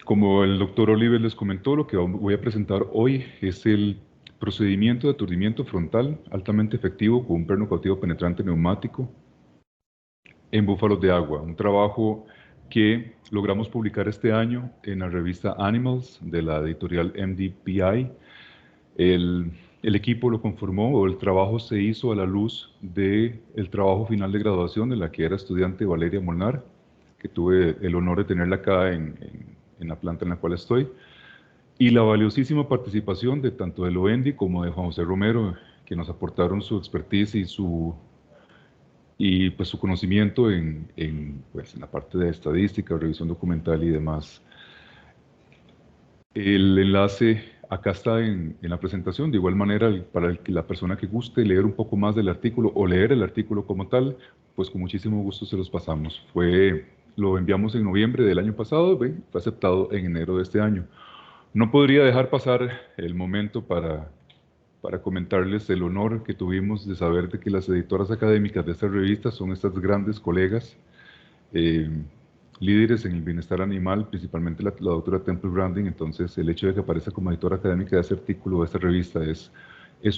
Como el doctor Oliver les comentó, lo que voy a presentar hoy es el procedimiento de aturdimiento frontal altamente efectivo con un perno cautivo penetrante neumático en búfalos de agua. Un trabajo que logramos publicar este año en la revista Animals de la editorial MDPI. El equipo lo conformó, o el trabajo se hizo a la luz del trabajo final de graduación de la que era estudiante Valeria Molnar, que tuve el honor de tenerla acá en la planta en la cual estoy, y la valiosísima participación de tanto de Loendi como de Juan José Romero, que nos aportaron su expertise y pues su conocimiento pues, en la parte de estadística, revisión documental y demás. El enlace acá está en la presentación. De igual manera, para la persona que guste leer un poco más del artículo o leer el artículo como tal, pues con muchísimo gusto se los pasamos. Lo enviamos en noviembre del año pasado, fue aceptado en enero de este año. No podría dejar pasar el momento para comentarles el honor que tuvimos de saber de que las editoras académicas de esta revista son estas grandes colegas, eh, líderes en el bienestar animal, principalmente la doctora Temple Branding. Entonces, el hecho de que aparezca como editora académica de este artículo, de esta revista, es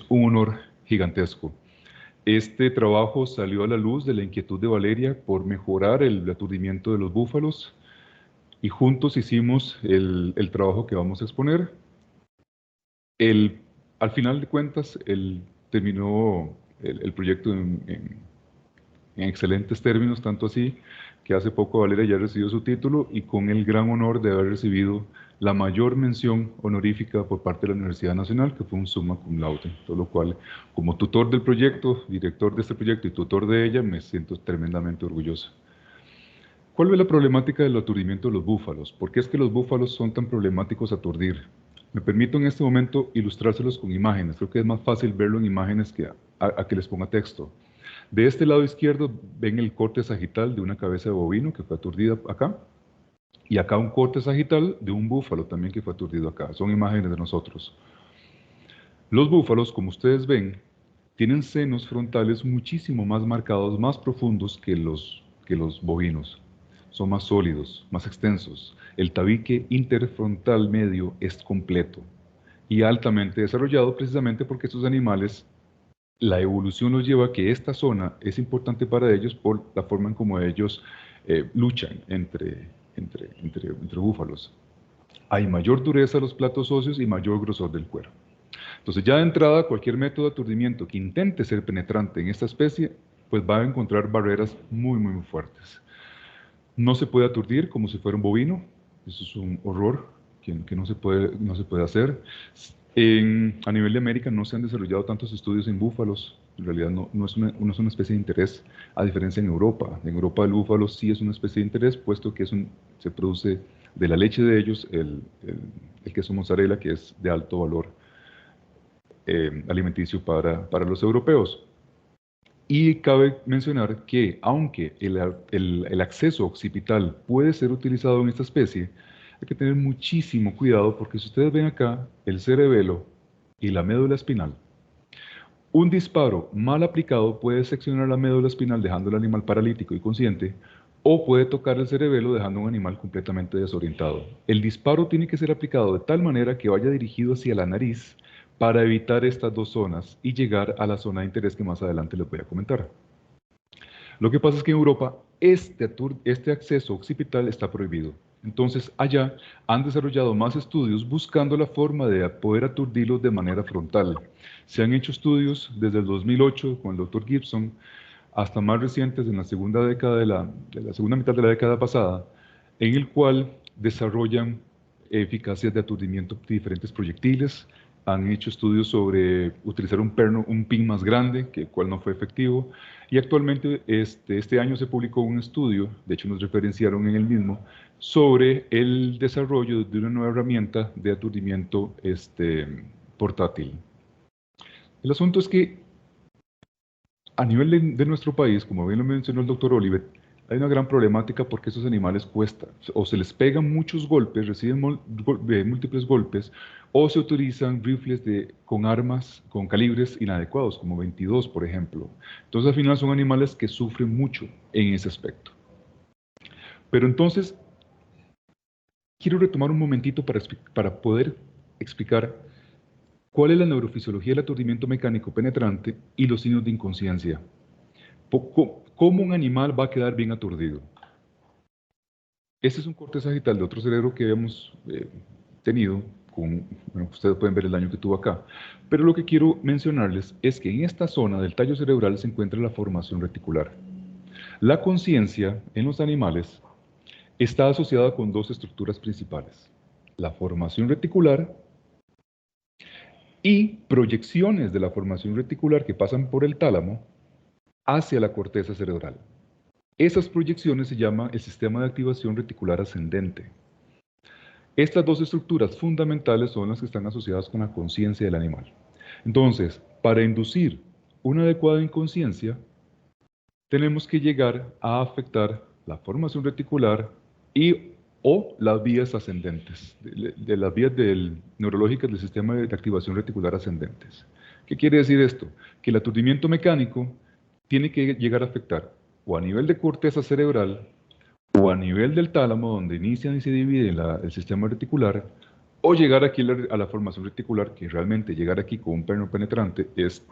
un honor gigantesco. Este trabajo salió a la luz de la inquietud de Valeria por mejorar el aturdimiento de los búfalos y juntos hicimos el trabajo que vamos a exponer. Al final de cuentas, terminó el proyecto en excelentes términos, tanto así que hace poco Valeria ya recibió su título y con el gran honor de haber recibido la mayor mención honorífica por parte de la Universidad Nacional, que fue un summa cum laude, todo lo cual, como tutor del proyecto, director de este proyecto y tutor de ella, me siento tremendamente orgulloso. ¿Cuál es la problemática del aturdimiento de los búfalos? ¿Por qué es que los búfalos son tan problemáticos a aturdir? Me permito en este momento ilustrárselos con imágenes. Creo que es más fácil verlo en imágenes que a que les ponga texto. De este lado izquierdo ven el corte sagital de una cabeza de bovino que fue aturdida acá, y acá un corte sagital de un búfalo también que fue aturdido acá. Son imágenes de nosotros. Los búfalos, como ustedes ven, tienen senos frontales muchísimo más marcados, más profundos que los bovinos. Son más sólidos, más extensos. El tabique interfrontal medio es completo y altamente desarrollado precisamente porque estos animales, la evolución los lleva a que esta zona es importante para ellos por la forma en cómo ellos luchan entre búfalos. Hay mayor dureza de los platos óseos y mayor grosor del cuero. Entonces, ya de entrada, cualquier método de aturdimiento que intente ser penetrante en esta especie, pues va a encontrar barreras muy, muy fuertes. No se puede aturdir como si fuera un bovino. Eso es un horror que no se puede hacer. A nivel de América no se han desarrollado tantos estudios en búfalos. En realidad no es una especie de interés, a diferencia en Europa. En Europa el búfalo sí es una especie de interés, puesto que se produce de la leche de ellos el queso mozzarella, que es de alto valor alimenticio para los europeos. Y cabe mencionar que aunque el acceso occipital puede ser utilizado en esta especie, hay que tener muchísimo cuidado porque si ustedes ven acá el cerebelo y la médula espinal, un disparo mal aplicado puede seccionar la médula espinal dejando al animal paralítico y consciente, o puede tocar el cerebelo dejando a un animal completamente desorientado. El disparo tiene que ser aplicado de tal manera que vaya dirigido hacia la nariz para evitar estas dos zonas y llegar a la zona de interés que más adelante les voy a comentar. Lo que pasa es que en Europa este acceso occipital está prohibido. Entonces, allá han desarrollado más estudios buscando la forma de poder aturdirlos de manera frontal. Se han hecho estudios desde el 2008 con el Dr. Gibson hasta más recientes en la segunda década de la segunda mitad de la década pasada, en el cual desarrollan eficacias de aturdimiento de diferentes proyectiles. Han hecho estudios sobre utilizar un pin más grande, que el cual no fue efectivo. Y actualmente, este año se publicó un estudio, de hecho nos referenciaron en el mismo, sobre el desarrollo de una nueva herramienta de aturdimiento portátil. El asunto es que a nivel de nuestro país, como bien lo mencionó el doctor Oliver, hay una gran problemática porque esos animales cuestan, o se les pegan muchos golpes, reciben múltiples golpes, o se utilizan rifles con armas, con calibres inadecuados, como 22, por ejemplo. Entonces, al final son animales que sufren mucho en ese aspecto. Pero entonces, quiero retomar un momentito para poder explicar cuál es la neurofisiología del aturdimiento mecánico penetrante y los signos de inconsciencia. ¿Cómo un animal va a quedar bien aturdido? Este es un corte sagital de otro cerebro que hemos tenido, bueno, ustedes pueden ver el daño que tuvo acá. Pero lo que quiero mencionarles es que en esta zona del tallo cerebral se encuentra la formación reticular. La conciencia en los animales está asociada con dos estructuras principales: la formación reticular y proyecciones de la formación reticular que pasan por el tálamo hacia la corteza cerebral. Esas proyecciones se llama el sistema de activación reticular ascendente. Estas dos estructuras fundamentales son las que están asociadas con la conciencia del animal. Entonces, para inducir una adecuada inconsciencia, tenemos que llegar a afectar la formación reticular o las vías ascendentes, de las vías neurológicas del sistema de activación reticular ascendentes. ¿Qué quiere decir esto? Que el aturdimiento mecánico tiene que llegar a afectar o a nivel de corteza cerebral o a nivel del tálamo, donde inician y se divide el sistema reticular, o llegar aquí a la formación reticular, que realmente llegar aquí con un perno penetrante es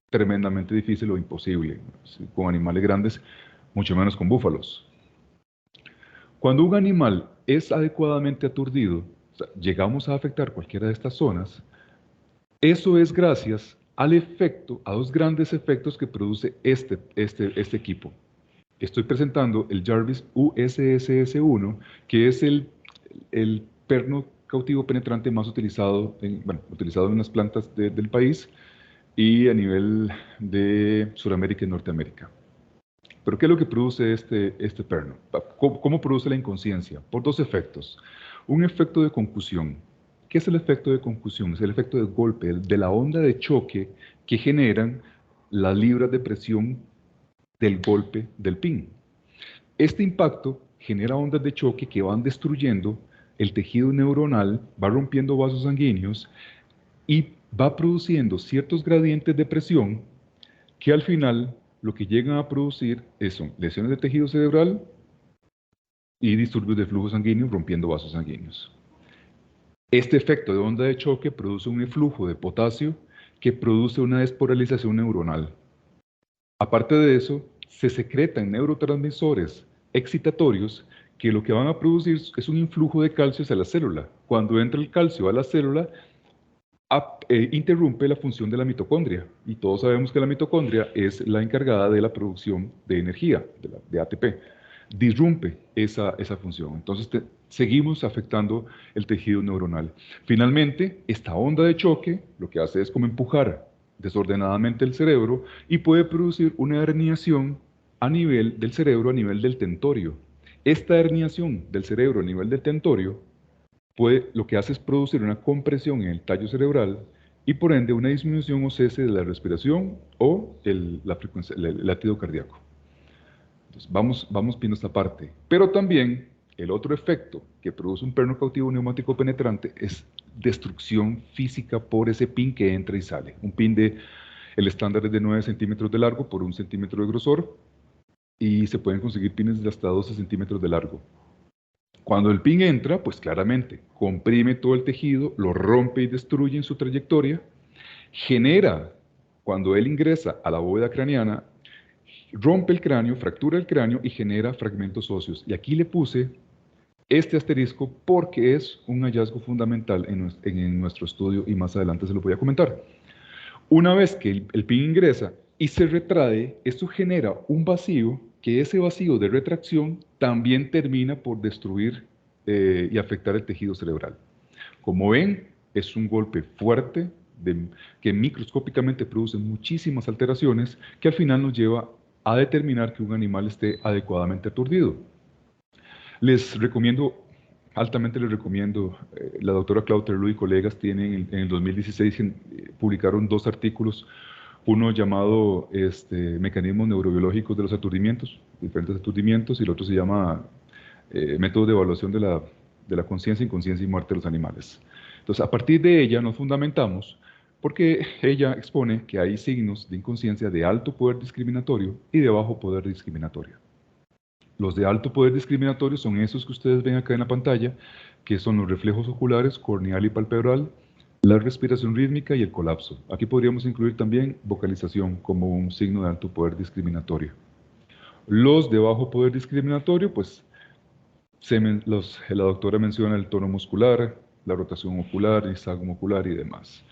tremendamente difícil o imposible, con animales grandes, mucho menos con búfalos. Cuando un animal es adecuadamente aturdido, o sea, llegamos a afectar cualquiera de estas zonas, eso es gracias al efecto, a dos grandes efectos que produce este equipo. Estoy presentando el Jarvis USSS1, que es el perno cautivo penetrante más utilizado utilizado en las plantas del país y a nivel de Sudamérica y Norteamérica. Pero ¿qué es lo que produce este perno? ¿Cómo produce la inconsciencia? Por dos efectos. Un efecto de concusión. ¿Qué es el efecto de concusión? Es el efecto de golpe, de la onda de choque que generan las libras de presión del golpe del pin. Este impacto genera ondas de choque que van destruyendo el tejido neuronal, va rompiendo vasos sanguíneos y va produciendo ciertos gradientes de presión que al final lo que llegan a producir son lesiones de tejido cerebral y disturbios de flujo sanguíneo rompiendo vasos sanguíneos. Este efecto de onda de choque produce un eflujo de potasio que produce una despolarización neuronal. Aparte de eso, se secretan neurotransmisores excitatorios que lo que van a producir es un influjo de calcio hacia la célula. Cuando entra el calcio a la célula, interrumpe la función de la mitocondria. Y todos sabemos que la mitocondria es la encargada de la producción de energía, de ATP. Disrumpe esa función. Entonces seguimos afectando el tejido neuronal. Finalmente, esta onda de choque lo que hace es como empujar desordenadamente el cerebro y puede producir una herniación a nivel del cerebro, a nivel del tentorio. Esta herniación del cerebro a nivel del tentorio lo que hace es producir una compresión en el tallo cerebral y por ende una disminución o cese de la respiración o el latido cardíaco. Entonces vamos viendo esta parte. Pero también el otro efecto que produce un perno cautivo neumático penetrante es destrucción física por ese pin que entra y sale. Un pin el estándar es de 9 centímetros de largo por 1 centímetro de grosor y se pueden conseguir pines de hasta 12 centímetros de largo. Cuando el pin entra, pues claramente comprime todo el tejido, lo rompe y destruye en su trayectoria, genera, cuando él ingresa a la bóveda craneana, rompe el cráneo, fractura el cráneo y genera fragmentos óseos. Y aquí le puse este asterisco porque es un hallazgo fundamental en nuestro estudio y más adelante se lo voy a comentar. Una vez que el pin ingresa y se retrae, esto genera un vacío, que ese vacío de retracción también termina por destruir y afectar el tejido cerebral. Como ven, es un golpe fuerte que microscópicamente produce muchísimas alteraciones que al final nos lleva a determinar que un animal esté adecuadamente aturdido. Altamente les recomiendo, la doctora Claudia Terlú y colegas tienen en el 2016 publicaron 2 artículos, uno llamado Mecanismos neurobiológicos de los aturdimientos, diferentes aturdimientos, y el otro se llama Métodos de evaluación de la conciencia, inconsciencia y muerte de los animales. Entonces, a partir de ella nos fundamentamos porque ella expone que hay signos de inconsciencia de alto poder discriminatorio y de bajo poder discriminatorio. Los de alto poder discriminatorio son esos que ustedes ven acá en la pantalla, que son los reflejos oculares, corneal y palpebral, la respiración rítmica y el colapso. Aquí podríamos incluir también vocalización como un signo de alto poder discriminatorio. Los de bajo poder discriminatorio, pues la doctora menciona el tono muscular, la rotación ocular, nistagmo ocular y demás.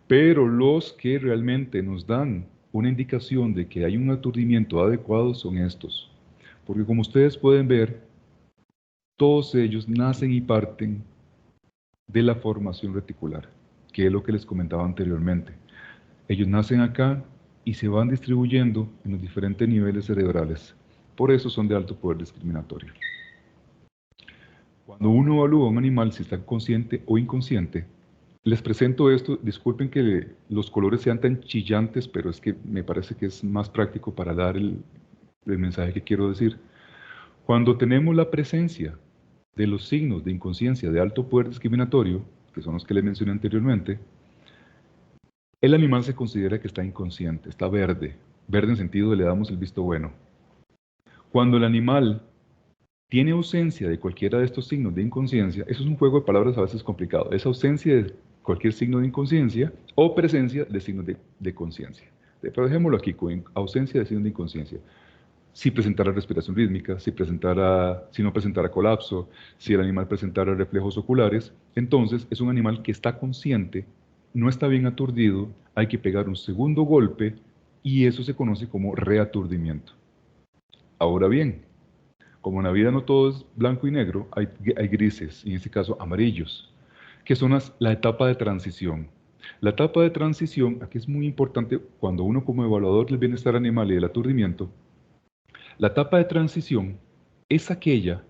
Pero los que realmente nos dan una indicación de que hay un aturdimiento adecuado son estos. Porque como ustedes pueden ver, todos ellos nacen y parten de la formación reticular, que es lo que les comentaba anteriormente. Ellos nacen acá y se van distribuyendo en los diferentes niveles cerebrales. Por eso son de alto poder discriminatorio. Cuando uno evalúa a un animal, si está consciente o inconsciente, les presento esto, disculpen que los colores sean tan chillantes, pero es que me parece que es más práctico para dar el mensaje que quiero decir. Cuando tenemos la presencia de los signos de inconsciencia de alto poder discriminatorio, que son los que les mencioné anteriormente, el animal se considera que está inconsciente, está verde, verde en sentido de le damos el visto bueno. Cuando el animal tiene ausencia de cualquiera de estos signos de inconsciencia, eso es un juego de palabras a veces complicado, es ausencia de cualquier signo de inconsciencia o presencia de signos de conciencia. Pero dejémoslo aquí, con ausencia de signos de inconsciencia. Si presentara respiración rítmica, si no presentara colapso, si el animal presentara reflejos oculares, entonces es un animal que está consciente, no está bien aturdido, hay que pegar un segundo golpe y eso se conoce como reaturdimiento. Ahora bien, como en la vida no todo es blanco y negro, hay grises, y en este caso amarillos, que son la etapa de transición. La etapa de transición, aquí es muy importante cuando uno como evaluador del bienestar animal y del aturdimiento, la etapa de transición es aquella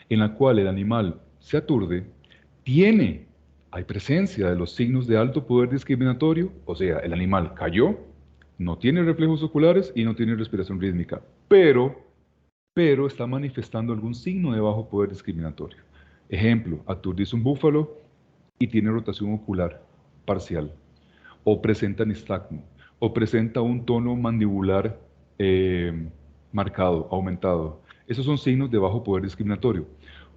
en la cual el animal se aturde, hay presencia de los signos de alto poder discriminatorio, o sea, el animal cayó, no tiene reflejos oculares y no tiene respiración rítmica, pero está manifestando algún signo de bajo poder discriminatorio. Ejemplo, aturdís un búfalo y tiene rotación ocular parcial, o presenta nistagmo, o presenta un tono mandibular marcado, aumentado. Esos son signos de bajo poder discriminatorio.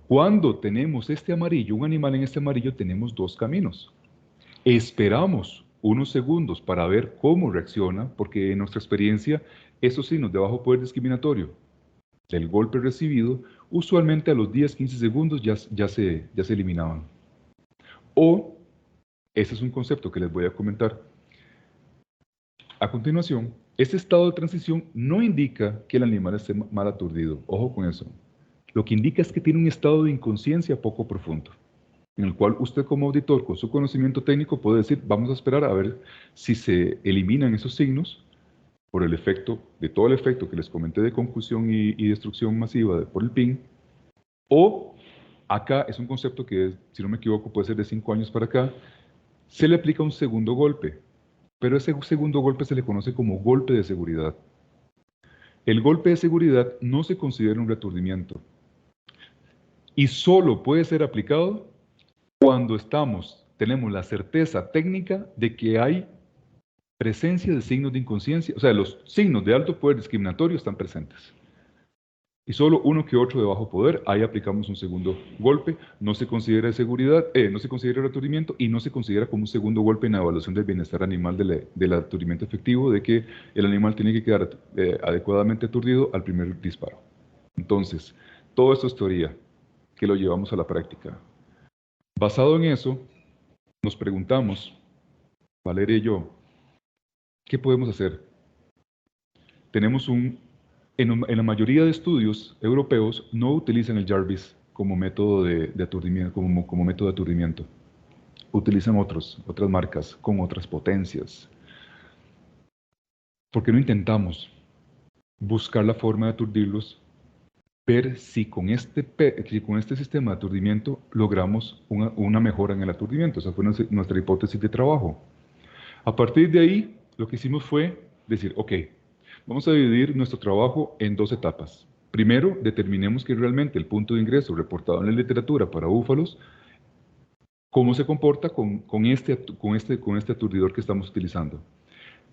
Cuando tenemos este amarillo, un animal en este amarillo, tenemos dos caminos. Esperamos unos segundos para ver cómo reacciona, porque en nuestra experiencia, esos signos de bajo poder discriminatorio del golpe recibido, usualmente a los 10-15 segundos ya se eliminaban. O, ese es un concepto que les voy a comentar a continuación. Este estado de transición no indica que el animal esté mal aturdido, ojo con eso. Lo que indica es que tiene un estado de inconsciencia poco profundo, en el cual usted como auditor, con su conocimiento técnico, puede decir, vamos a esperar a ver si se eliminan esos signos por el efecto, de todo el efecto que les comenté de confusión y destrucción masiva por el PIN, o acá es un concepto que, si no me equivoco, puede ser de 5 años para acá, se le aplica un segundo golpe, pero ese segundo golpe se le conoce como golpe de seguridad. El golpe de seguridad no se considera un reaturdimiento y solo puede ser aplicado cuando tenemos la certeza técnica de que hay presencia de signos de inconsciencia, o sea, los signos de alto poder discriminatorio están presentes. Y solo uno que otro de bajo poder, ahí aplicamos un segundo golpe, no se considera seguridad, no se considera aturdimiento y no se considera como un segundo golpe en la evaluación del bienestar animal del aturdimiento efectivo, de que el animal tiene que quedar adecuadamente aturdido al primer disparo. Entonces, todo esto es teoría, que lo llevamos a la práctica. Basado en eso, nos preguntamos, Valeria y yo, ¿qué podemos hacer? Tenemos en la mayoría de estudios europeos no utilizan el Jarvis como método de aturdimiento, como método de aturdimiento. Utilizan otras marcas con otras potencias. ¿Por qué no intentamos buscar la forma de aturdirlos, ver si con este sistema de aturdimiento logramos una mejora en el aturdimiento? Esa fue nuestra hipótesis de trabajo. A partir de ahí, lo que hicimos fue decir, ok, vamos a dividir nuestro trabajo en dos etapas. Primero, determinemos que realmente el punto de ingreso reportado en la literatura para búfalos, cómo se comporta con este aturdidor que estamos utilizando.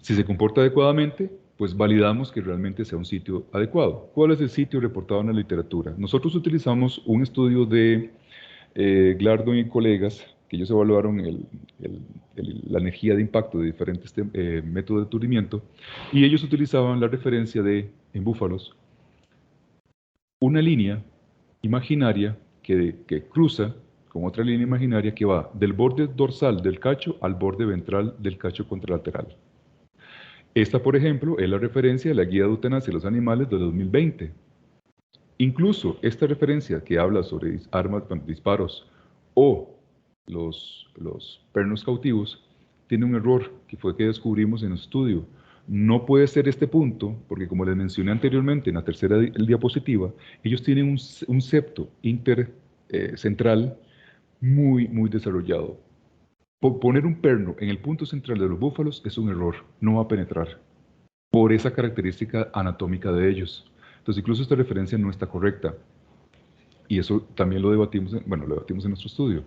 Si se comporta adecuadamente, pues validamos que realmente sea un sitio adecuado. ¿Cuál es el sitio reportado en la literatura? Nosotros utilizamos un estudio de Glardon y colegas, que ellos evaluaron la energía de impacto de diferentes métodos de aturdimiento, y ellos utilizaban la referencia de, en búfalos, una línea imaginaria que cruza con otra línea imaginaria que va del borde dorsal del cacho al borde ventral del cacho contralateral. Esta, por ejemplo, es la referencia de la Guía de Eutanasia de los Animales de 2020. Incluso esta referencia que habla sobre armas, disparos o los pernos cautivos, tiene un error que fue que descubrimos en el estudio. No puede ser este punto, porque como les mencioné anteriormente en la tercera diapositiva, ellos tienen un septo intercentral muy desarrollado. Poner un perno en el punto central de los búfalos es un error, no va a penetrar, por esa característica anatómica de ellos. Entonces, incluso esta referencia no está correcta. Y eso también lo debatimos, lo debatimos en nuestro estudio.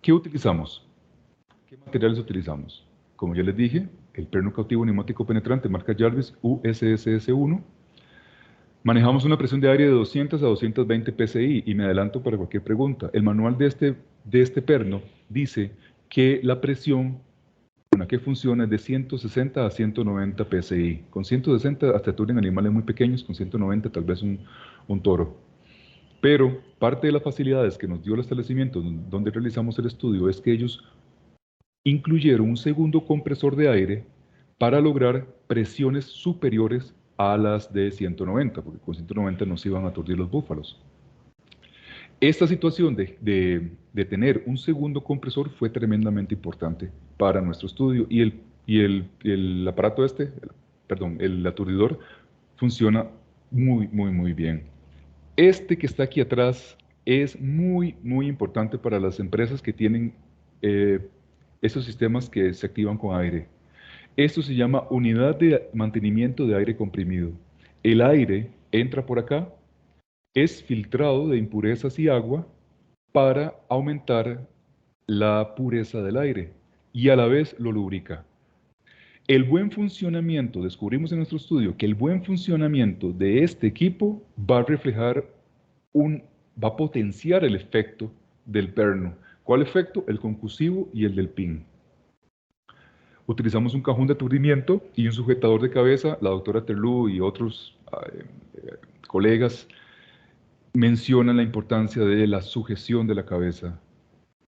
¿Qué utilizamos? ¿Qué materiales utilizamos? Como ya les dije, el perno cautivo neumático penetrante marca Jarvis USSS1. Manejamos una presión de aire de 200 a 220 psi, y me adelanto para cualquier pregunta. El manual de este perno dice que la presión con la que funciona es de 160 a 190 psi. Con 160 hasta aturden animales muy pequeños, con 190 tal vez un toro. Pero parte de las facilidades que nos dio el establecimiento donde realizamos el estudio es que ellos incluyeron un segundo compresor de aire para lograr presiones superiores a las de 190, porque con 190 no se iban a aturdir los búfalos. Esta situación de tener un segundo compresor fue tremendamente importante para nuestro estudio, y el aparato el aturdidor, funciona muy bien. Este que está aquí atrás es muy importante para las empresas que tienen esos sistemas que se activan con aire. Esto se llama unidad de mantenimiento de aire comprimido. El aire entra por acá, es filtrado de impurezas y agua para aumentar la pureza del aire y a la vez lo lubrica. El buen funcionamiento, descubrimos en nuestro estudio que el buen funcionamiento de este equipo va a reflejar va a potenciar el efecto del perno. ¿Cuál efecto? El concusivo y el del pin. Utilizamos un cajón de aturdimiento y un sujetador de cabeza. La doctora Terlú y otros colegas mencionan la importancia de la sujeción de la cabeza,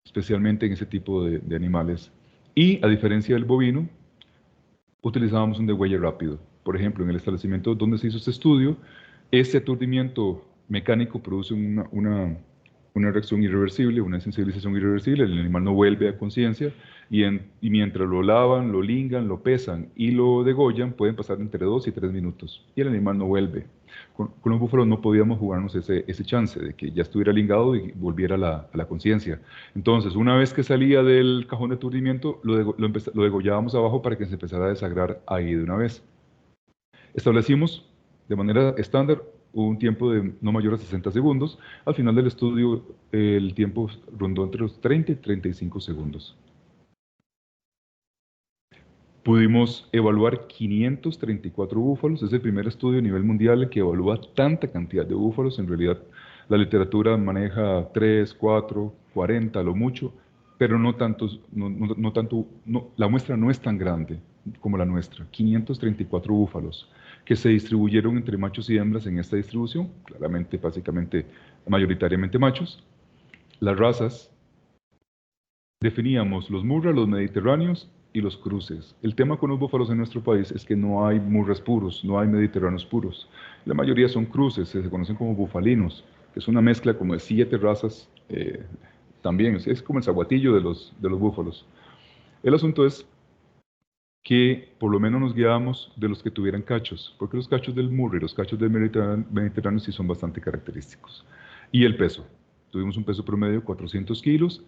especialmente en ese tipo de animales. Y a diferencia del bovino, utilizábamos un degüelle rápido. Por ejemplo, en el establecimiento donde se hizo este estudio, este aturdimiento mecánico produce una reacción irreversible, una sensibilización irreversible. El animal no vuelve a conciencia, y mientras lo lavan, lo lingan, lo pesan y lo degollan, pueden pasar entre 2 y 3 minutos y el animal no vuelve. Con los búfalos no podíamos jugarnos ese chance de que ya estuviera lingado y volviera a la conciencia. Entonces, una vez que salía del cajón de aturdimiento, lo degollábamos abajo para que se empezara a desagrar ahí de una vez. Establecimos de manera estándar un tiempo de no mayor a 60 segundos. Al final del estudio, el tiempo rondó entre los 30 y 35 segundos. Pudimos evaluar 534 búfalos. Es el primer estudio a nivel mundial que evalúa tanta cantidad de búfalos. En realidad, la literatura maneja 3, 4, 40 a lo mucho, pero no tantos, la muestra no es tan grande como la nuestra. 534 búfalos que se distribuyeron entre machos y hembras en esta distribución, claramente, básicamente, mayoritariamente machos. Las razas, definíamos los murras, los mediterráneos y los cruces. El tema con los búfalos en nuestro país es que no hay murras puros, no hay mediterráneos puros. La mayoría son cruces, se conocen como bufalinos, que es una mezcla como de 7 razas, también, es como el zaguatillo de los búfalos. El asunto es que por lo menos nos guiábamos de los que tuvieran cachos, porque los cachos del murre y los cachos del mediterráneo sí son bastante característicos. Y el peso, tuvimos un peso promedio de 400 kilos,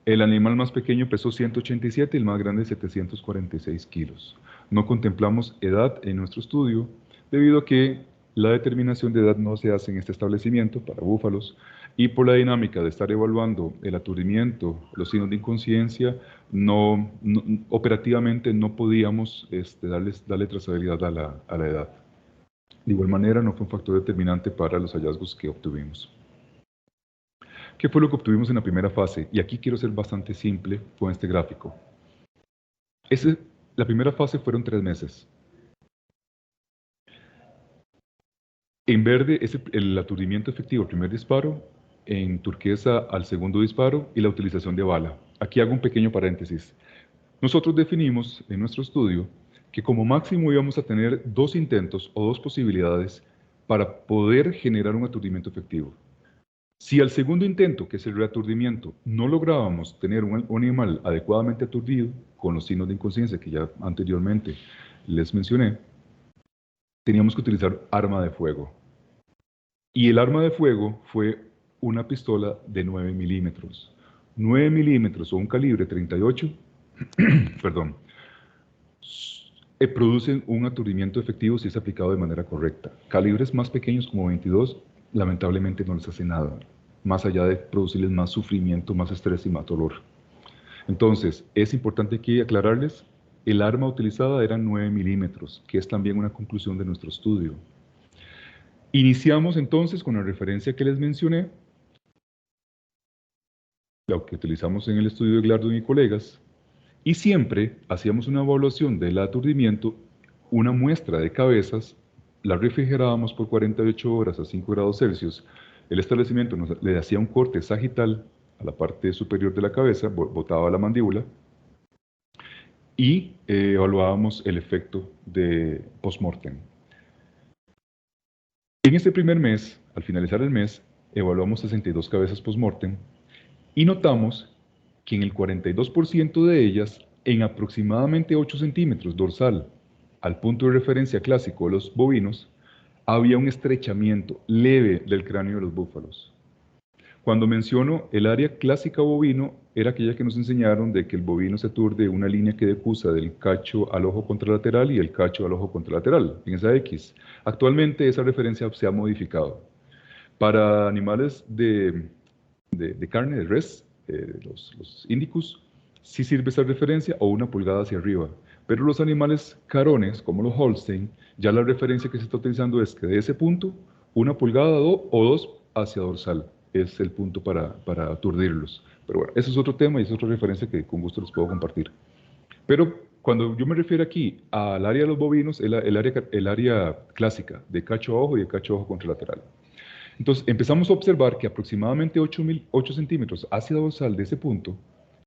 el animal más pequeño pesó 187 y el más grande 746 kilos. No contemplamos edad en nuestro estudio, debido a que la determinación de edad no se hace en este establecimiento para búfalos. Y por la dinámica de estar evaluando el aturdimiento, los signos de inconsciencia, operativamente no podíamos darle trazabilidad a la edad. De igual manera, no fue un factor determinante para los hallazgos que obtuvimos. ¿Qué fue lo que obtuvimos en la primera fase? Y aquí quiero ser bastante simple con este gráfico. La primera fase fueron 3 meses. En verde es el aturdimiento efectivo, el primer disparo, en turquesa al segundo disparo y la utilización de bala. Aquí hago un pequeño paréntesis. Nosotros definimos en nuestro estudio que como máximo íbamos a tener 2 intentos o 2 posibilidades para poder generar un aturdimiento efectivo. Si al segundo intento, que es el reaturdimiento, no lográbamos tener un animal adecuadamente aturdido, con los signos de inconsciencia que ya anteriormente les mencioné, teníamos que utilizar arma de fuego. Y el arma de fuego fue una pistola de 9 milímetros. 9 milímetros o un calibre 38, perdón, producen un aturdimiento efectivo si es aplicado de manera correcta. Calibres más pequeños como 22, lamentablemente no les hace nada, más allá de producirles más sufrimiento, más estrés y más dolor. Entonces, es importante aquí aclararles, el arma utilizada era 9 milímetros, que es también una conclusión de nuestro estudio. Iniciamos entonces con la referencia que les mencioné, lo que utilizamos en el estudio de Glardon y colegas, y siempre hacíamos una evaluación del aturdimiento, una muestra de cabezas, la refrigerábamos por 48 horas a 5 grados Celsius, el establecimiento le hacía un corte sagital a la parte superior de la cabeza, botaba la mandíbula, y evaluábamos el efecto de post-mortem. En este primer mes, al finalizar el mes, evaluamos 62 cabezas post-mortem y notamos que en el 42% de ellas, en aproximadamente 8 centímetros dorsal al punto de referencia clásico de los bovinos, había un estrechamiento leve del cráneo de los búfalos. Cuando menciono el área clásica bovino, era aquella que nos enseñaron de que el bovino se aturde una línea que decusa del cacho al ojo contralateral y el cacho al ojo contralateral, en esa X. Actualmente esa referencia se ha modificado. Para animales de carne de res, los índicos, sí sirve esa referencia o una pulgada hacia arriba. Pero los animales carones, como los Holstein, ya la referencia que se está utilizando es que de ese punto, una pulgada o 2 hacia dorsal es el punto para aturdirlos. Pero bueno, ese es otro tema y es otra referencia que con gusto les puedo compartir. Pero cuando yo me refiero aquí al área de los bovinos, el área clásica de cacho a ojo y de cacho a ojo contralateral. Entonces empezamos a observar que aproximadamente 8 centímetros hacia dorsal de ese punto,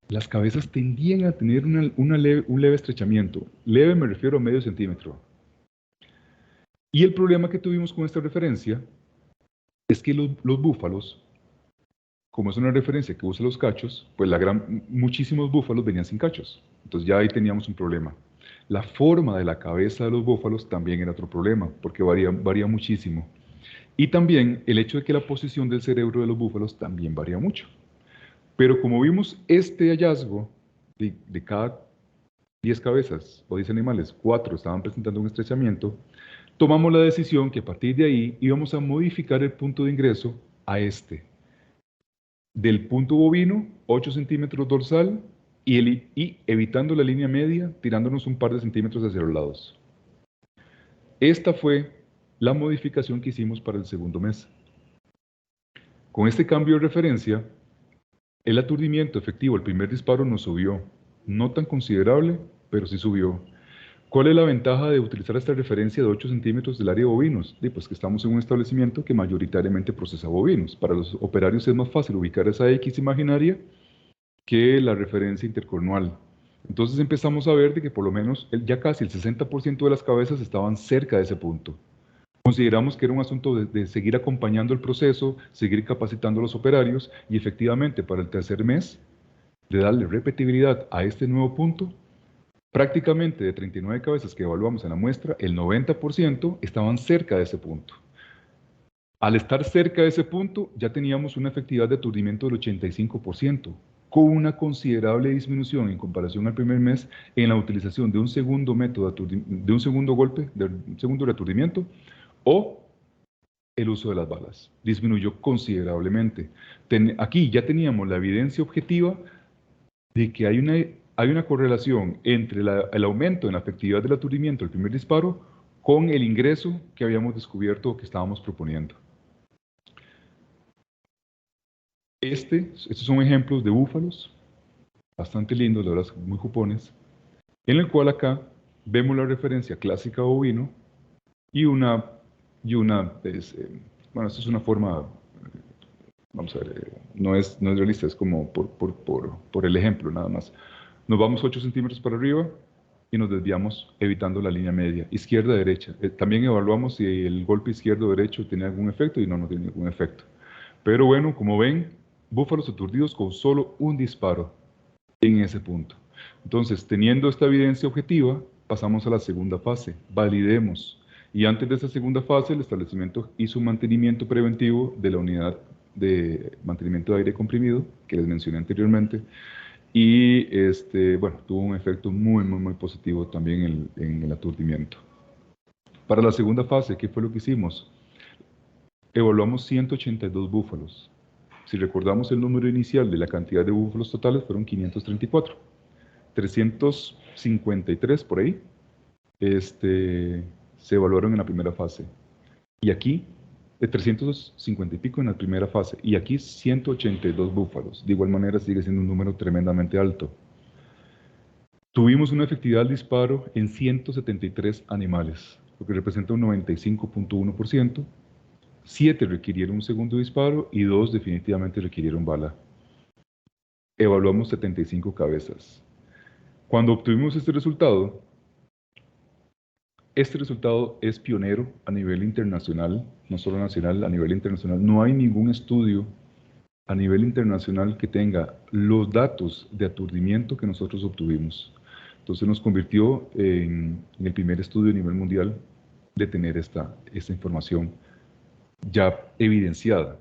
las cabezas tendían a tener un leve estrechamiento. Leve me refiero a medio centímetro. Y el problema que tuvimos con esta referencia es que los búfalos, como es una referencia que usa los cachos, pues muchísimos búfalos venían sin cachos. Entonces ya ahí teníamos un problema. La forma de la cabeza de los búfalos también era otro problema, porque varía muchísimo. Y también el hecho de que la posición del cerebro de los búfalos también varía mucho. Pero como vimos este hallazgo, de cada 10 cabezas o 10 animales, 4 estaban presentando un estrechamiento, tomamos la decisión que a partir de ahí íbamos a modificar el punto de ingreso a del punto bovino, 8 centímetros dorsal, y evitando la línea media, tirándonos un par de centímetros hacia los lados. Esta fue la modificación que hicimos para el segundo mes. Con este cambio de referencia, el aturdimiento efectivo, el primer disparo nos subió, no tan considerable, pero sí subió. ¿Cuál es la ventaja de utilizar esta referencia de 8 centímetros del área de bovinos? Pues que estamos en un establecimiento que mayoritariamente procesa bovinos. Para los operarios es más fácil ubicar esa X imaginaria que la referencia intercornual. Entonces empezamos a ver de que por lo menos ya casi el 60% de las cabezas estaban cerca de ese punto. Consideramos que era un asunto de seguir acompañando el proceso, seguir capacitando a los operarios y efectivamente para el tercer mes de darle repetibilidad a este nuevo punto, prácticamente de 39 cabezas que evaluamos en la muestra, el 90% estaban cerca de ese punto. Al estar cerca de ese punto, ya teníamos una efectividad de aturdimiento del 85%, con una considerable disminución en comparación al primer mes en la utilización de un segundo método, de un segundo golpe, de un segundo reaturdimiento, o el uso de las balas. Disminuyó considerablemente. Aquí ya teníamos la evidencia objetiva de que hay una correlación entre el aumento en la efectividad del aturdimiento del primer disparo con el ingreso que habíamos descubierto o que estábamos proponiendo. Estos son ejemplos de búfalos, bastante lindos, la verdad, muy jupones, en el cual acá vemos la referencia clásica bovino y bueno, esto es una forma, vamos a ver, no es realista, es como por el ejemplo nada más. Nos vamos 8 centímetros para arriba y nos desviamos evitando la línea media, izquierda-derecha. También evaluamos si el golpe izquierdo-derecho tiene algún efecto y no tiene ningún efecto. Pero bueno, como ven, búfalos aturdidos con solo un disparo en ese punto. Entonces, teniendo esta evidencia objetiva, pasamos a la segunda fase, validemos. Y antes de esa segunda fase, el establecimiento hizo un mantenimiento preventivo de la unidad de mantenimiento de aire comprimido, que les mencioné anteriormente, y bueno, tuvo un efecto muy positivo también en el aturdimiento. Para la segunda fase, ¿qué fue lo que hicimos? Evaluamos 182 búfalos. Si recordamos el número inicial de la cantidad de búfalos totales, fueron 534. 353 por ahí se evaluaron en la primera fase. Y aquí, 350 y pico en la primera fase. Y aquí 182 búfalos. De igual manera sigue siendo un número tremendamente alto. Tuvimos una efectividad al disparo en 173 animales, lo que representa un 95.1%. 7 requirieron un segundo disparo y 2 definitivamente requirieron bala. Evaluamos 75 cabezas. Cuando obtuvimos este resultado es pionero a nivel internacional, no solo nacional, a nivel internacional. No hay ningún estudio a nivel internacional que tenga los datos de aturdimiento que nosotros obtuvimos. Entonces nos convirtió en el primer estudio a nivel mundial de tener esta información ya evidenciada.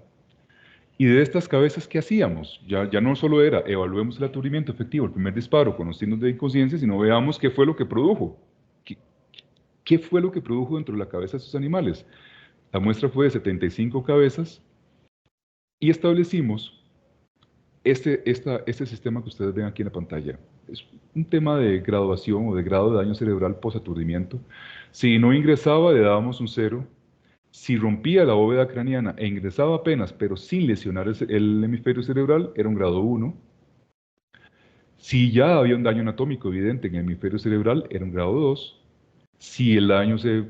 Y de estas cabezas, ¿qué hacíamos? Ya no solo era evaluemos el aturdimiento efectivo, el primer disparo con los signos de inconsciencia, sino veamos qué fue lo que produjo. ¿Qué fue lo que produjo dentro de la cabeza de estos animales? La muestra fue de 75 cabezas y establecimos este sistema que ustedes ven aquí en la pantalla. Es un tema de graduación o de grado de daño cerebral post-aturdimiento. Si no ingresaba, le dábamos un 0. Si rompía la bóveda craneana e ingresaba apenas, pero sin lesionar el hemisferio cerebral, era un grado 1. Si ya había un daño anatómico evidente en el hemisferio cerebral, era un grado 2. Si el daño se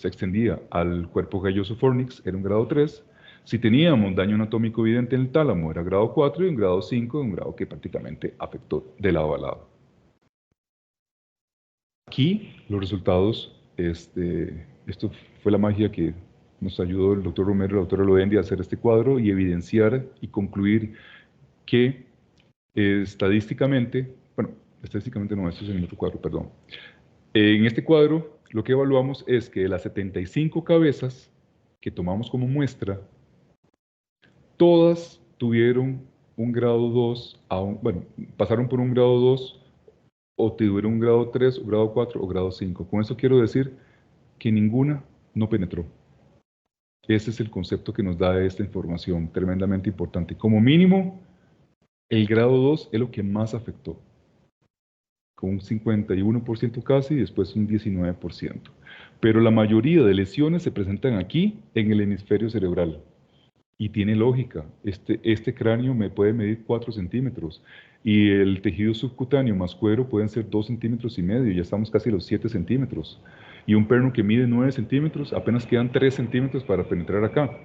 extendía al cuerpo galloso fornix, era un grado 3. Si teníamos daño anatómico evidente en el tálamo, era grado 4, y un grado 5, un grado que prácticamente afectó de lado a lado. Aquí los resultados, esto fue la magia que nos ayudó el doctor Romero y la doctora Loendi a hacer este cuadro y evidenciar y concluir que estadísticamente no, esto es en el otro cuadro, perdón. En este cuadro, lo que evaluamos es que de las 75 cabezas que tomamos como muestra, todas tuvieron un grado 2, pasaron por un grado 2, o tuvieron un grado 3, o grado 4, o grado 5. Con eso quiero decir que ninguna no penetró. Ese es el concepto que nos da esta información, tremendamente importante. Como mínimo, el grado 2 es lo que más afectó, con un 51% casi, y después un 19%. Pero la mayoría de lesiones se presentan aquí, en el hemisferio cerebral. Y tiene lógica, este cráneo me puede medir 4 centímetros, y el tejido subcutáneo más cuero pueden ser 2,5 centímetros, ya estamos casi a los 7 centímetros. Y un perno que mide 9 centímetros, apenas quedan 3 centímetros para penetrar acá.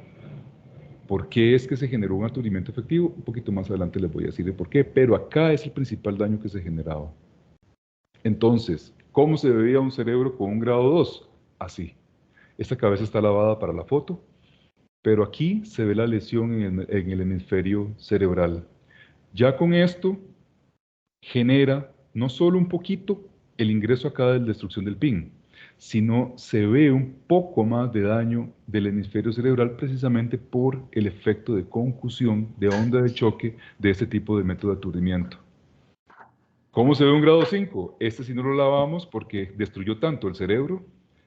¿Por qué es que se generó un aturdimiento efectivo? Un poquito más adelante les voy a decir de por qué, pero acá es el principal daño que se generaba. Entonces, ¿cómo se veía un cerebro con un grado 2? Así. Esta cabeza está lavada para la foto, pero aquí se ve la lesión en el hemisferio cerebral. Ya con esto genera no solo un poquito el ingreso acá de la destrucción del PIN, sino se ve un poco más de daño del hemisferio cerebral precisamente por el efecto de concusión, de onda de choque de este tipo de método de aturdimiento. ¿Cómo se ve un grado 5? Este sí no lo lavamos porque destruyó tanto el cerebro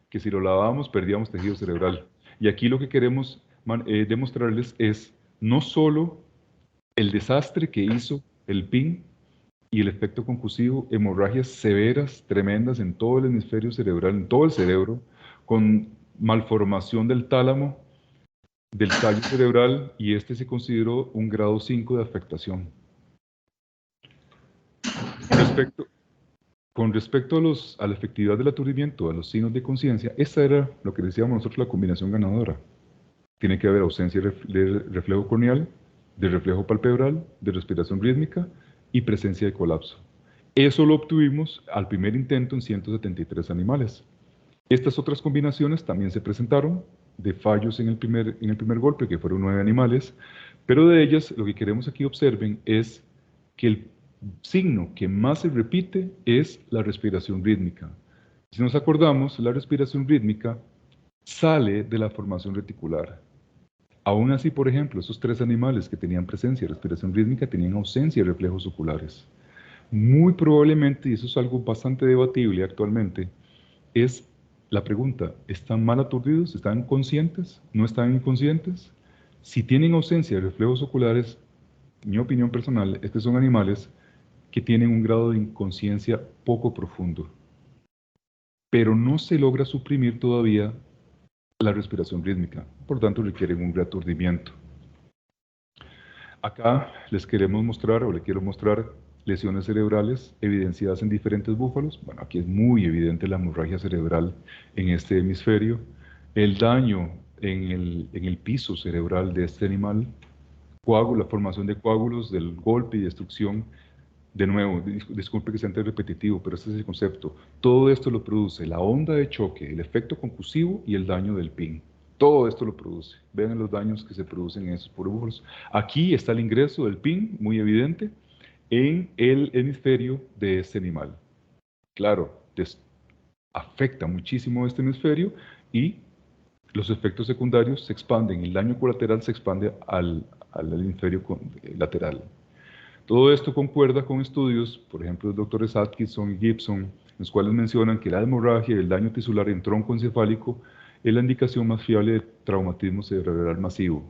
que si lo lavábamos perdíamos tejido cerebral. Y aquí lo que queremos demostrarles es no solo el desastre que hizo el PIN y el efecto concusivo, hemorragias severas, tremendas en todo el hemisferio cerebral, en todo el cerebro, con malformación del tálamo, del tallo cerebral, y este se consideró un grado 5 de afectación. Con respecto a la efectividad del aturdimiento, a los signos de conciencia, esta era lo que decíamos nosotros la combinación ganadora. Tiene que haber ausencia de reflejo corneal, de reflejo palpebral, de respiración rítmica y presencia de colapso. Eso lo obtuvimos al primer intento en 173 animales. Estas otras combinaciones también se presentaron de fallos en el primer golpe, que fueron 9 animales, pero de ellas lo que queremos aquí observen es que el signo que más se repite es la respiración rítmica. Si nos acordamos, la respiración rítmica sale de la formación reticular. Aún así, por ejemplo, esos 3 animales que tenían presencia de respiración rítmica tenían ausencia de reflejos oculares. Muy probablemente, y eso es algo bastante debatible actualmente, es la pregunta: ¿están mal aturdidos? ¿Están conscientes? ¿No están inconscientes? Si tienen ausencia de reflejos oculares, mi opinión personal es que son animales que tienen un grado de inconsciencia poco profundo, pero no se logra suprimir todavía la respiración rítmica, por tanto requieren un reaturdimiento. Acá les queremos mostrar, o le quiero mostrar, lesiones cerebrales evidenciadas en diferentes búfalos. Bueno, aquí es muy evidente la hemorragia cerebral en este hemisferio, el daño en el piso cerebral de este animal, la formación de coágulos del golpe y destrucción. De nuevo, disculpe que sea tan repetitivo, pero este es el concepto. Todo esto lo produce la onda de choque, el efecto concusivo y el daño del PIN. Todo esto lo produce. Vean los daños que se producen en esos búfalos. Aquí está el ingreso del PIN, muy evidente, en el hemisferio de este animal. Claro, afecta muchísimo este hemisferio y los efectos secundarios se expanden. El daño colateral se expande al hemisferio lateral. Todo esto concuerda con estudios, por ejemplo, de los doctores Atkinson y Gibson, en los cuales mencionan que la hemorragia y el daño tisular en tronco encefálico es la indicación más fiable de traumatismo cerebral masivo.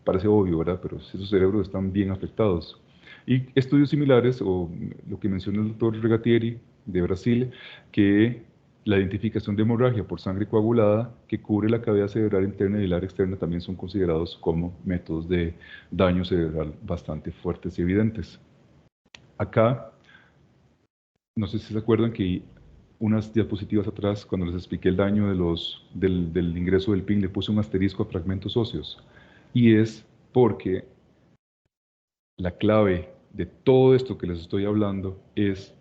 Parece obvio, ¿verdad? Pero esos cerebros están bien afectados. Y estudios similares, o lo que menciona el doctor Regatieri de Brasil, que la identificación de hemorragia por sangre coagulada que cubre la cavidad cerebral interna y el área externa también son considerados como métodos de daño cerebral bastante fuertes y evidentes. Acá, no sé si se acuerdan que unas diapositivas atrás, cuando les expliqué el daño del ingreso del PIN, le puse un asterisco a fragmentos óseos. Y es porque la clave de todo esto que les estoy hablando es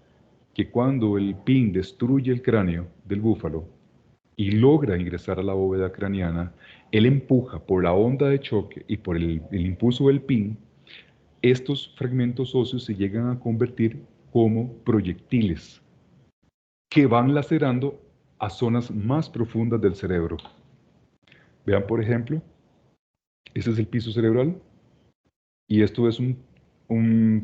que cuando el PIN destruye el cráneo del búfalo y logra ingresar a la bóveda craneana, él empuja por la onda de choque y por el impulso del PIN, estos fragmentos óseos se llegan a convertir como proyectiles que van lacerando a zonas más profundas del cerebro. Vean, por ejemplo, ese es el piso cerebral y esto es un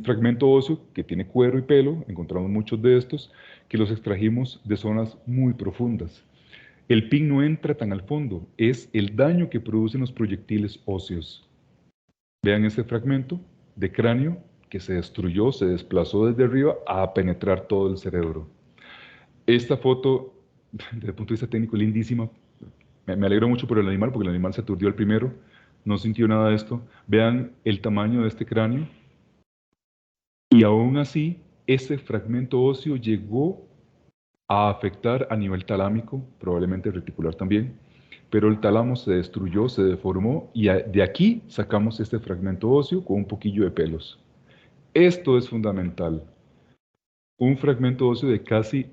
fragmento óseo que tiene cuero y pelo, encontramos muchos de estos, que los extrajimos de zonas muy profundas. El PIN no entra tan al fondo, es el daño que producen los proyectiles óseos. Vean este fragmento de cráneo que se destruyó, se desplazó desde arriba a penetrar todo el cerebro. Esta foto, desde el punto de vista técnico, es lindísima. Me alegro mucho por el animal, porque el animal se aturdió el primero, no sintió nada de esto. Vean el tamaño de este cráneo. Y aún así, ese fragmento óseo llegó a afectar a nivel talámico, probablemente reticular también, pero el tálamo se destruyó, se deformó y de aquí sacamos este fragmento óseo con un poquillo de pelos. Esto es fundamental. Un fragmento óseo de casi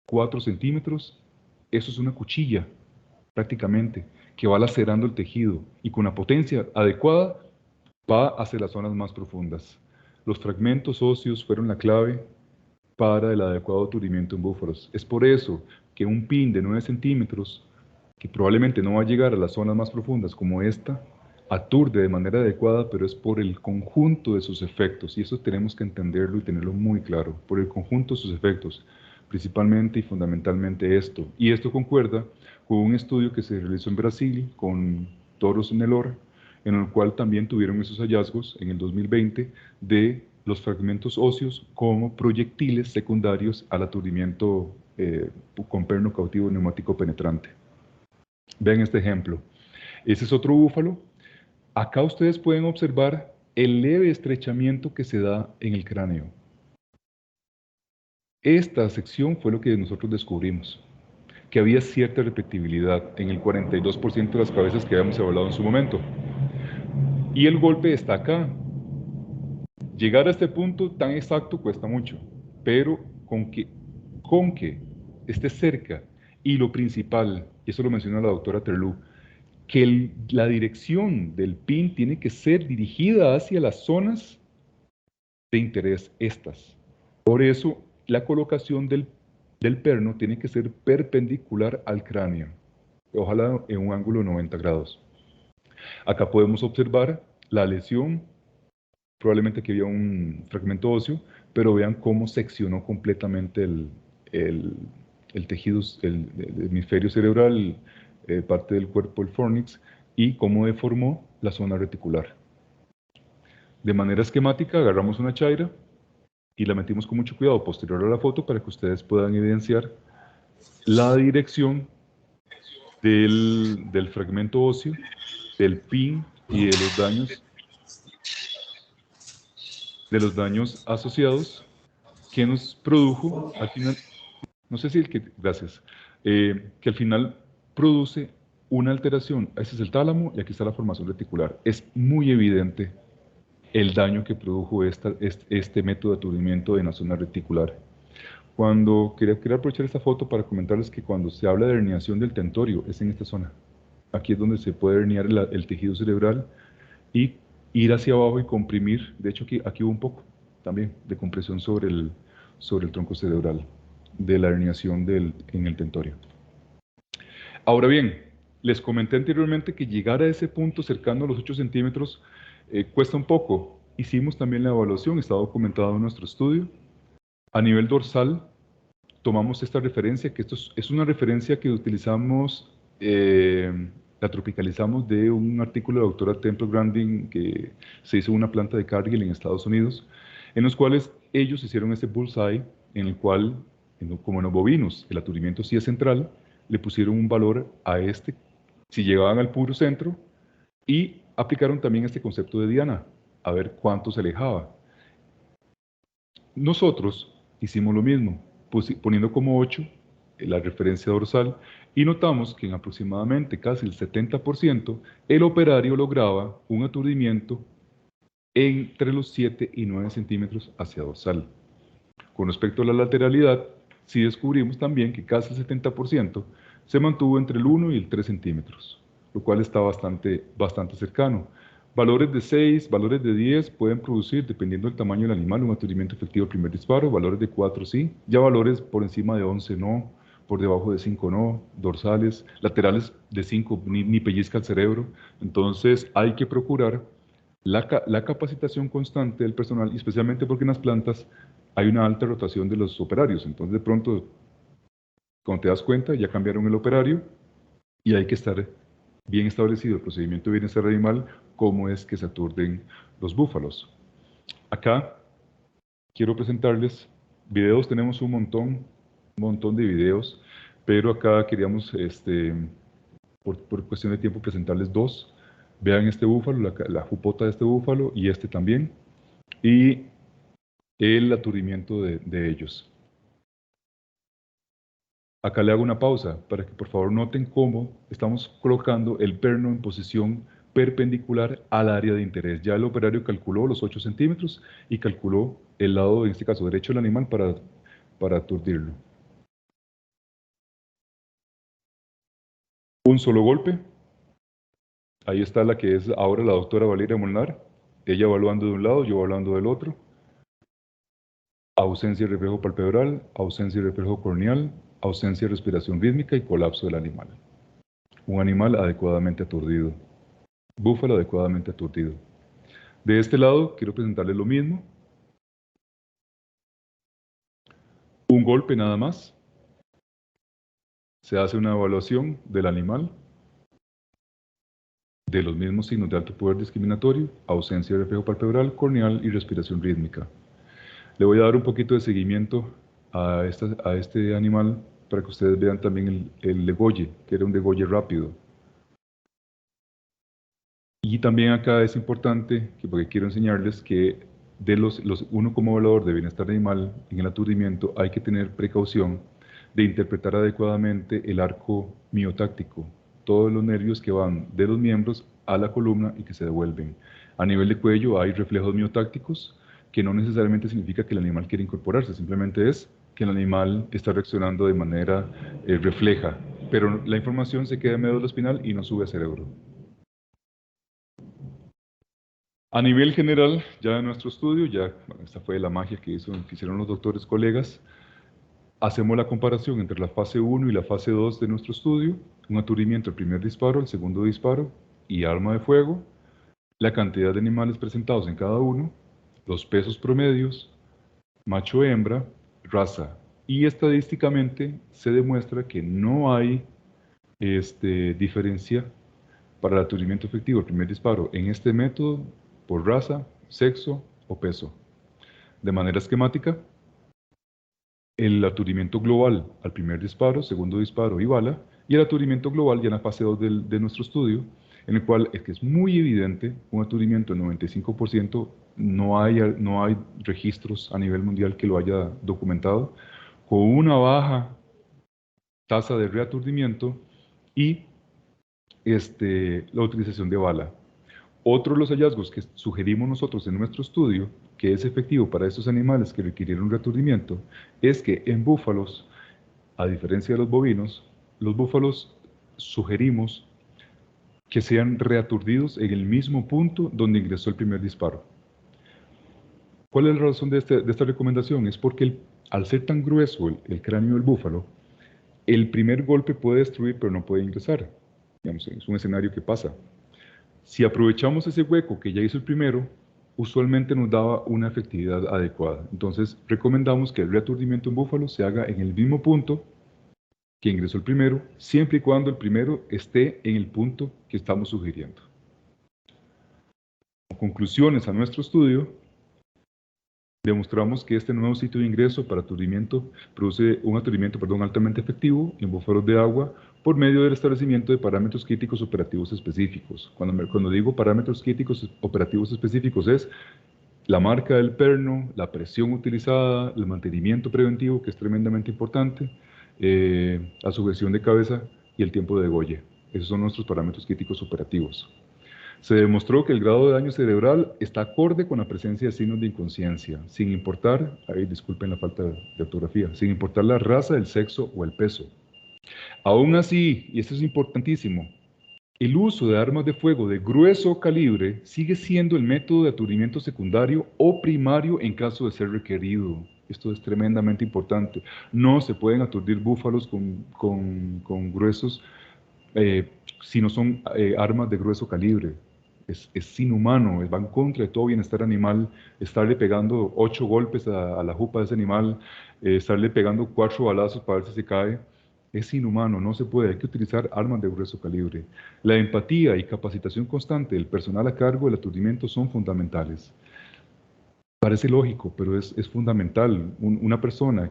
4 centímetros, eso es una cuchilla prácticamente, que va lacerando el tejido y con la potencia adecuada va hacia las zonas más profundas. Los fragmentos óseos fueron la clave para el adecuado aturdimiento en búfalos. Es por eso que un pin de 9 centímetros, que probablemente no va a llegar a las zonas más profundas como esta, aturde de manera adecuada, pero es por el conjunto de sus efectos, y eso tenemos que entenderlo y tenerlo muy claro, por el conjunto de sus efectos. principalmente y fundamentalmente esto. Y esto concuerda con un estudio que se realizó en Brasil con toros Nelore, en el cual también tuvieron esos hallazgos en el 2020 de los fragmentos óseos como proyectiles secundarios al aturdimiento con perno cautivo neumático penetrante. Vean este ejemplo. Ese es otro búfalo. Acá ustedes pueden observar el leve estrechamiento que se da en el cráneo. Esta sección fue lo que nosotros descubrimos, que había cierta repetibilidad en el 42% de las cabezas que habíamos evaluado en su momento. Y el golpe está acá. Llegar a este punto tan exacto cuesta mucho, pero con que esté cerca, y lo principal, y eso lo menciona la doctora Terlú, que la dirección del pin tiene que ser dirigida hacia las zonas de interés, estas. Por eso, la colocación del perno tiene que ser perpendicular al cráneo, ojalá en un ángulo de 90 grados. Acá podemos observar la lesión, probablemente aquí había un fragmento óseo, pero vean cómo seccionó completamente el tejido, el hemisferio cerebral, parte del cuerpo, el fornix, y cómo deformó la zona reticular. De manera esquemática, agarramos una chaira y la metimos con mucho cuidado posterior a la foto para que ustedes puedan evidenciar la dirección del fragmento óseo, del pin y de los daños asociados que nos produjo al final, no sé si gracias, que al final produce una alteración. Ese es el tálamo y aquí está la formación reticular. Es muy evidente el daño que produjo este método de aturdimiento en la zona reticular. Quería aprovechar esta foto para comentarles que cuando se habla de herniación del tentorio, es en esta zona. Aquí es donde se puede herniar el tejido cerebral y ir hacia abajo y comprimir. De hecho, aquí hubo un poco también de compresión sobre el tronco cerebral de la herniación en el tentorio. Ahora bien, les comenté anteriormente que llegar a ese punto cercano a los 8 centímetros cuesta un poco. Hicimos también la evaluación, está documentado en nuestro estudio. A nivel dorsal, tomamos esta referencia, que esto es una referencia que utilizamos, la tropicalizamos de un artículo de la doctora Temple Grandin que se hizo en una planta de Cargill en Estados Unidos, en los cuales ellos hicieron ese bullseye, en el cual, como en los bovinos, el aturdimiento sí es central, le pusieron un valor a si llegaban al puro centro, y aplicaron también este concepto de diana, a ver cuánto se alejaba. Nosotros hicimos lo mismo, poniendo como 8 la referencia dorsal, y notamos que en aproximadamente casi el 70% el operario lograba un aturdimiento entre los 7 y 9 centímetros hacia dorsal. Con respecto a la lateralidad, sí descubrimos también que casi el 70% se mantuvo entre el 1 y el 3 centímetros, lo cual está bastante cercano. Valores de 6, valores de 10 pueden producir, dependiendo del tamaño del animal, un aturdimiento efectivo al primer disparo, valores de 4 sí, ya valores por encima de 11 no, por debajo de 5 no, dorsales, laterales de 5 ni pellizca el cerebro. Entonces hay que procurar la capacitación constante del personal, y especialmente porque en las plantas hay una alta rotación de los operarios. Entonces de pronto, cuando te das cuenta, ya cambiaron el operario y hay que estar bien establecido el procedimiento de bienestar animal, cómo es que se aturden los búfalos. Acá quiero presentarles videos, tenemos un montón de videos, pero acá queríamos, por cuestión de tiempo, presentarles dos. Vean este búfalo, la jupota de este búfalo y este también, y el aturdimiento de ellos. Acá le hago una pausa para que por favor noten cómo estamos colocando el perno en posición perpendicular al área de interés. Ya el operario calculó los 8 centímetros y calculó el lado, en este caso derecho del animal, para aturdirlo. Un solo golpe. Ahí está la que es ahora la doctora Valeria Molnar. Ella evaluando de un lado, yo evaluando del otro. Ausencia de reflejo palpebral, ausencia de reflejo corneal, ausencia de respiración rítmica y colapso del animal. Un animal adecuadamente aturdido. Búfalo adecuadamente aturdido. De este lado quiero presentarles lo mismo. Un golpe nada más. Se hace una evaluación del animal, de los mismos signos de alto poder discriminatorio, ausencia de reflejo palpebral, corneal y respiración rítmica. Le voy a dar un poquito de seguimiento a este animal para que ustedes vean también el degolle, que era un degolle rápido. Y también acá es importante, porque quiero enseñarles que uno como evaluador de bienestar animal en el aturdimiento hay que tener precaución de interpretar adecuadamente el arco miotáctico, todos los nervios que van de los miembros a la columna y que se devuelven. A nivel de cuello hay reflejos miotácticos, que no necesariamente significa que el animal quiere incorporarse, simplemente es que el animal está reaccionando de manera refleja, pero la información se queda en médula espinal y no sube al cerebro. A nivel general, ya en nuestro estudio, bueno, esta fue la magia que hicieron los doctores colegas, hacemos la comparación entre la fase 1 y la fase 2 de nuestro estudio, un aturdimiento el primer disparo, el segundo disparo y arma de fuego, la cantidad de animales presentados en cada uno, los pesos promedios, macho-hembra, raza. Y estadísticamente se demuestra que no hay diferencia para el aturdimiento efectivo, el primer disparo, en este método por raza, sexo o peso. De manera esquemática, el aturdimiento global al primer disparo, segundo disparo y bala, y el aturdimiento global ya en la fase 2 de nuestro estudio, en el cual es que es muy evidente un aturdimiento del 95%, no hay registros a nivel mundial que lo haya documentado, con una baja tasa de reaturdimiento y la utilización de bala. Otro de los hallazgos que sugerimos nosotros en nuestro estudio, que es efectivo para estos animales que requirieron reaturdimiento, es que en búfalos, a diferencia de los búfalos sugerimos que sean reaturdidos en el mismo punto donde ingresó el primer disparo. ¿Cuál es la razón de esta recomendación? Es porque al ser tan grueso el cráneo del búfalo, el primer golpe puede destruir pero no puede ingresar. Digamos, es un escenario que pasa. Si aprovechamos ese hueco que ya hizo el primero, usualmente nos daba una efectividad adecuada. Entonces, recomendamos que el reaturdimiento en búfalo se haga en el mismo punto que ingresó el primero, siempre y cuando el primero esté en el punto que estamos sugiriendo. Como conclusiones a nuestro estudio, demostramos que este nuevo sitio de ingreso para aturdimiento produce un aturdimiento altamente efectivo en búfalos de agua por medio del establecimiento de parámetros críticos operativos específicos. Cuando digo parámetros críticos operativos específicos es la marca del perno, la presión utilizada, el mantenimiento preventivo, que es tremendamente importante, la sujeción de cabeza y el tiempo de degolle. Esos son nuestros parámetros críticos operativos. Se demostró que el grado de daño cerebral está acorde con la presencia de signos de inconsciencia, sin importar, disculpen la falta de ortografía, sin importar la raza, el sexo o el peso. Aún así, y esto es importantísimo, el uso de armas de fuego de grueso calibre sigue siendo el método de aturdimiento secundario o primario en caso de ser requerido. Esto es tremendamente importante. No se pueden aturdir búfalos con gruesos si no son armas de grueso calibre. Es inhumano, va en contra de todo bienestar animal, estarle pegando 8 golpes a la jupa de ese animal, estarle pegando 4 balazos para ver si se cae. Es inhumano, no se puede, hay que utilizar armas de grueso calibre. La empatía y capacitación constante del personal a cargo del aturdimiento son fundamentales. Parece lógico, pero es fundamental. Una persona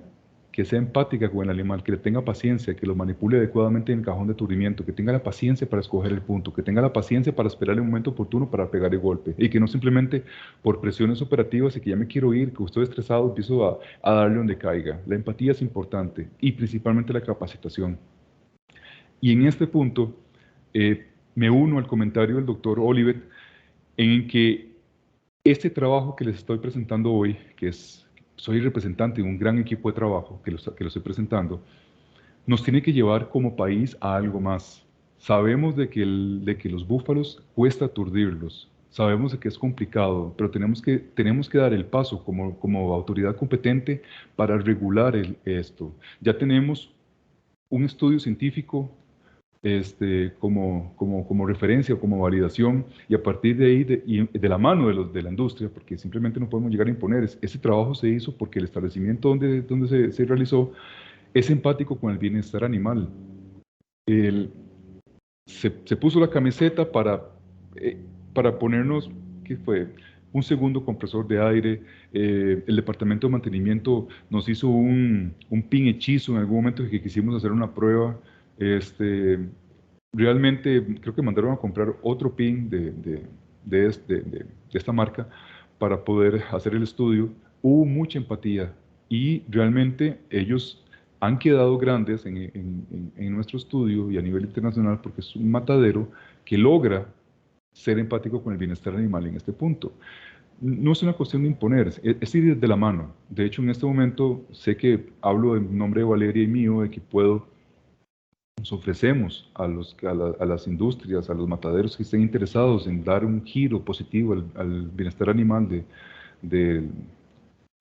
que sea empática con el animal, que le tenga paciencia, que lo manipule adecuadamente en el cajón de aturdimiento, que tenga la paciencia para escoger el punto, que tenga la paciencia para esperar el momento oportuno para pegar el golpe, y que no simplemente por presiones operativas y que ya me quiero ir, que estoy estresado, empiezo a darle donde caiga. La empatía es importante y principalmente la capacitación. Y en este punto me uno al comentario del doctor Olivet en que este trabajo que les estoy presentando hoy, soy representante de un gran equipo de trabajo que lo estoy presentando, nos tiene que llevar como país a algo más. Sabemos de que los búfalos cuesta aturdirlos, sabemos de que es complicado, pero tenemos que dar el paso como autoridad competente para regular esto. Ya tenemos un estudio científico como referencia o como validación, y a partir de ahí, de la mano de la industria, porque simplemente no podemos llegar a imponer. Ese trabajo se hizo porque el establecimiento donde se realizó es empático con el bienestar animal. El- se puso la camiseta para ponernos, ¿qué fue? Un segundo compresor de aire. El departamento de mantenimiento nos hizo un pin hechizo en algún momento que quisimos hacer una prueba. Este, Realmente creo que mandaron a comprar otro pin de esta marca para poder hacer el estudio. Hubo mucha empatía y realmente ellos han quedado grandes en nuestro estudio y a nivel internacional porque es un matadero que logra ser empático con el bienestar animal en este punto. No es una cuestión de imponer, es ir de la mano. De hecho, en este momento sé que hablo en nombre de Valeria y mío, de que nos ofrecemos a las industrias, a los mataderos que estén interesados en dar un giro positivo al bienestar animal de-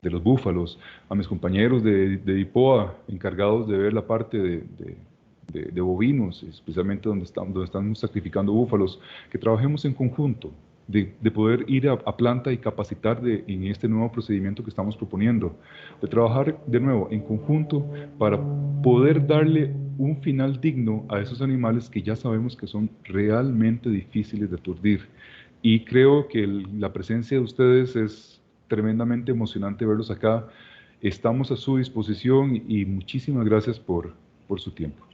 de los búfalos, a mis compañeros de IPOA encargados de ver la parte de bovinos, especialmente donde están sacrificando búfalos, que trabajemos en conjunto, de poder ir a planta y capacitar en este nuevo procedimiento que estamos proponiendo, de trabajar de nuevo en conjunto para poder darle un final digno a esos animales que ya sabemos que son realmente difíciles de aturdir. Y creo que la presencia de ustedes es tremendamente emocionante verlos acá. Estamos a su disposición y muchísimas gracias por su tiempo.